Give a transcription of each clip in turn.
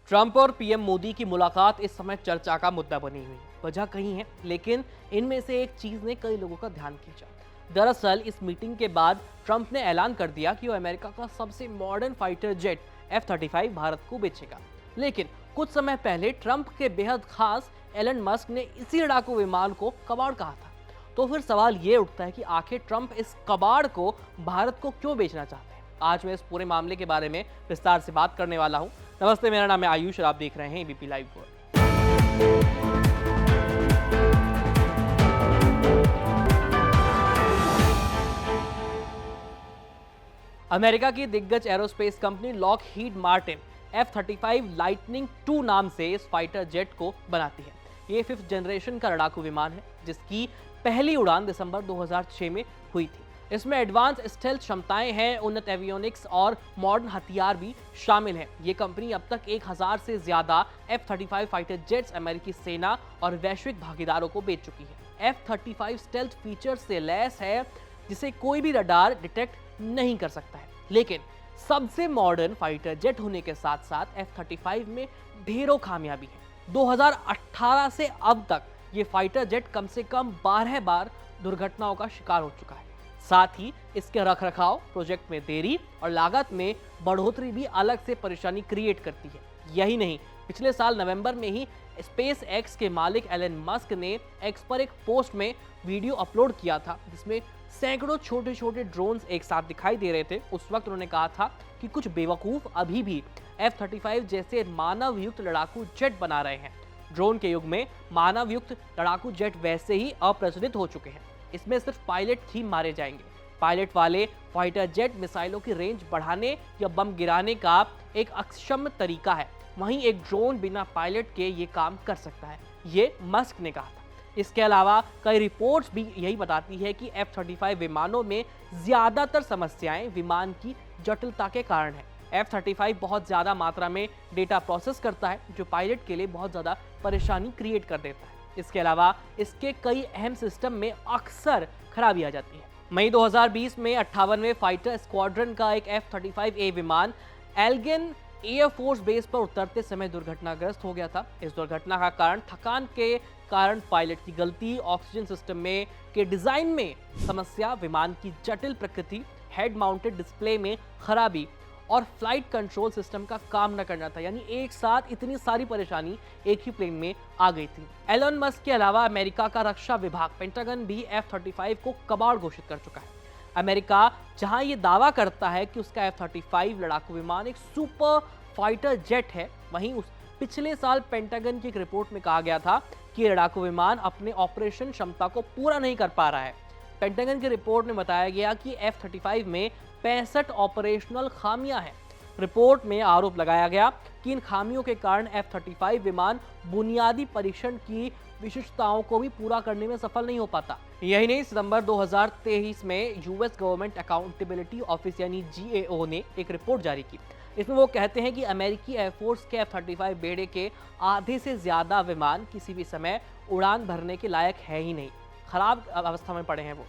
Trump और PM Modi की मुलाकात इस समय चर्चा का मुद्दा बनी हुई है। वजह कई है, लेकिन इनमें से एक चीज ने कई लोगों का ध्यान खींचा। दरअसल इस मीटिंग के बाद ट्रंप ने ऐलान कर दिया कि वो अमेरिका का सबसे modern fighter jet F-35 Bharat को बेचेगा। लेकिन कुछ समय पहले ट्रंप के बेहद खास एलन मस्क ने इसी लड़ाकू विमान को कबाड़ कहा था। तो फिर सवाल ये उठता है कि आखिर ट्रंप इस कबाड़ को भारत को क्यों बेचना चाहते हैं। आज मैं इस पूरे मामले के बारे में विस्तार से बात करने वाला हूं। नमस्ते, मेरा नाम है आयुष और आप देख रहे हैं एबीपी लाइव वर्ल्ड। अमेरिका की दिग्गज aerospace company Lockheed Martin F-35 lightning 2 नाम से इस फाइटर जेट को बनाती है। ये 5th जनरेशन का लड़ाकू विमान है, जिसकी पहली उड़ान दिसंबर 2006 में हुई थी। इसमें एडवांस स्टेल्थ क्षमताएं हैं, उन्नत एवियोनिक्स और मॉडर्न हथियार भी शामिल हैं। ये कंपनी अब तक 1000 से ज्यादा F-35 फाइटर जेट्स अमेरिकी सेना और वैश्विक भागीदारों को बेच चुकी है। F-35 स्टेल्थ फीचर से लैस है, जिसे कोई भी रडार डिटेक्ट नहीं कर सकता है। लेकिन सबसे मॉडर्न फाइटर जेट होने के साथ साथ F-35 में ढेरों खामियां भी हैं। 2018 से अब तक ये फाइटर जेट कम से कम 12 बार दुर्घटनाओं का शिकार हो चुका है। साथ ही इसके रखरखाव, प्रोजेक्ट में देरी और लागत में बढ़ोतरी भी अलग से परेशानी क्रिएट करती है। यही नहीं, पिछले साल नवंबर में ही स्पेस एक्स के मालिक एलन मस्क ने एक्स पर एक पोस्ट में वीडियो अपलोड किया था, जिसमें सैकड़ों छोटे छोटे ड्रोन्स एक साथ दिखाई दे रहे थे। उस वक्त उन्होंने कहा था कि कुछ बेवकूफ अभी भी F-35 जैसे मानव युक्त लड़ाकू जेट बना रहे हैं। ड्रोन के युग में मानव युक्त लड़ाकू जेट वैसे ही अप्रचलित हो चुके हैं। इसमें सिर्फ पायलट ही मारे जाएंगे। पायलट वाले फाइटर जेट मिसाइलों की रेंज बढ़ाने या बम गिराने का एक अक्षम तरीका है। वहीं एक ड्रोन बिना पायलट के ये काम कर सकता है, ये मस्क ने कहा था। इसके अलावा कई रिपोर्ट्स भी यही बताती है कि F-35 विमानों में ज्यादातर समस्याएं विमान की जटिलता के कारण है। F-35 बहुत ज्यादा मात्रा में डेटा प्रोसेस करता है, जो पायलट के लिए बहुत ज्यादा परेशानी क्रिएट कर देता है। इसके अलावा इसके कई अहम सिस्टम में अक्सर खराबी आ जाती है। मई 2020 में 58वें फाइटर स्क्वाड्रन का एक F-35A विमान एल्गिन एयरफोर्स बेस पर उतरते समय दुर्घटनाग्रस्त हो गया था। इस दुर्घटना का कारण थकान के कारण पायलट की गलती, ऑक्सीजन सिस्टम में के डिजाइन में समस्या, विमान की जटिल प्रकृति, हेड माउंटेड डिस्प्ले में खराबी और फ्लाइट कंट्रोल सिस्टम का काम न करना था। यानी एक साथ इतनी सारी परेशानी एक ही प्लेन में आ गई थी। एलन मस्क के अलावा अमेरिका का रक्षा विभाग पेंटागन भी F-35 को कबाड़ घोषित कर चुका है। अमेरिका जहां ये दावा करता है कि उसका F-35 लड़ाकू विमान एक सुपर फाइटर जेट है, वहीं उस पिछले साल पेंटागन की एक रिपोर्ट में कहा गया था कि लड़ाकू विमान अपने ऑपरेशन क्षमता को पूरा नहीं कर पा रहा है। पेंटागन की रिपोर्ट में बताया गया कि F-35 में 65 ऑपरेशनल खामियां हैं। रिपोर्ट में आरोप लगाया गया कि इन खामियों के कारण F-35 विमान बुनियादी परीक्षण की विशिष्टताओं को भी पूरा करने में सफल नहीं हो पाता। यही नहीं, सितंबर 2023 में यूएस गवर्नमेंट अकाउंटेबिलिटी ऑफिस यानी GAO ने एक रिपोर्ट जारी की। इसमें वो कहते हैं कि अमेरिकी एयरफोर्स के F-35 बेड़े के आधे से ज्यादा विमान किसी भी समय उड़ान भरने के लायक है ही नहीं, खराब अवस्था में पड़े हैं वो।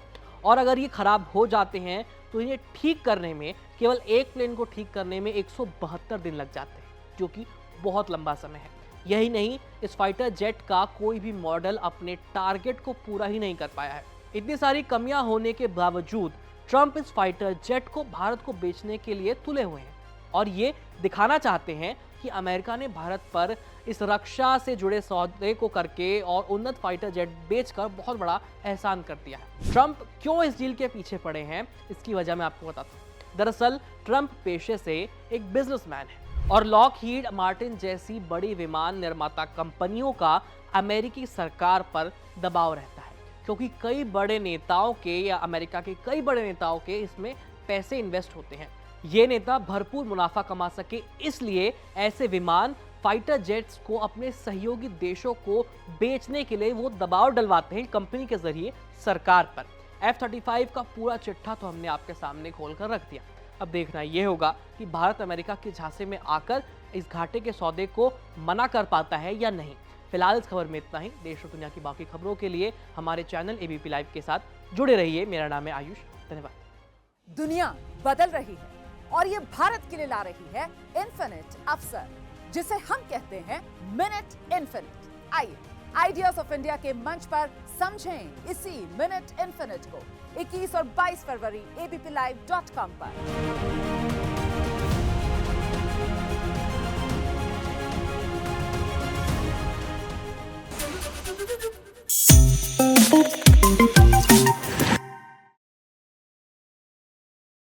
और अगर ये खराब हो जाते हैं तो इन्हें ठीक करने में, केवल एक प्लेन को ठीक करने में 172 दिन लग जाते हैं, जो कि बहुत लंबा समय है। यही नहीं, इस फाइटर जेट का कोई भी मॉडल अपने टारगेट को पूरा ही नहीं कर पाया है। इतनी सारी कमियां होने के बावजूद ट्रंप इस फाइटर जेट को भारत को बेचने के लिए तुले हुए हैं और ये दिखाना चाहते हैं कि अमेरिका ने भारत पर इस रक्षा से जुड़े सौदे को करके और उन्नत फाइटर जेट बेचकर बहुत बड़ा एहसान कर दिया है। ट्रंप क्यों इस डील के पीछे पड़े हैं, इसकी वजह मैं आपको बताता हूँ। दरअसल ट्रंप पेशे से एक बिजनेसमैन है और लॉकहीड मार्टिन जैसी बड़ी विमान निर्माता कंपनियों का अमेरिकी सरकार पर दबाव रहता है, क्योंकि कई बड़े नेताओं के या अमेरिका के कई बड़े नेताओं के इसमें पैसे इन्वेस्ट होते हैं। ये नेता भरपूर मुनाफा कमा सके, इसलिए ऐसे विमान फाइटर जेट्स को अपने सहयोगी देशों को बेचने के लिए वो दबाव डलवाते हैं कंपनी के जरिए सरकार पर। F-35 का पूरा चिट्ठा तो हमने आपके सामने खोलकर रख दिया। अब देखना ये होगा कि भारत अमेरिका के झांसे में आकर इस घाटे के सौदे को मना कर पाता है या नहीं। फिलहाल इस खबर में इतना ही। देश और दुनिया की बाकी खबरों के लिए हमारे चैनल एबीपी लाइव के साथ जुड़े रहिए। मेरा नाम है आयुष। धन्यवाद। दुनिया बदल रही है और ये भारत के लिए ला रही है इन्फिनिट अवसर। जिसे हम कहते हैं मिनट इन्फिनिट। आइए आइडियाज ऑफ इंडिया के मंच पर समझें इसी मिनट इन्फिनिट को 21 और 22 फरवरी abplive.com पर।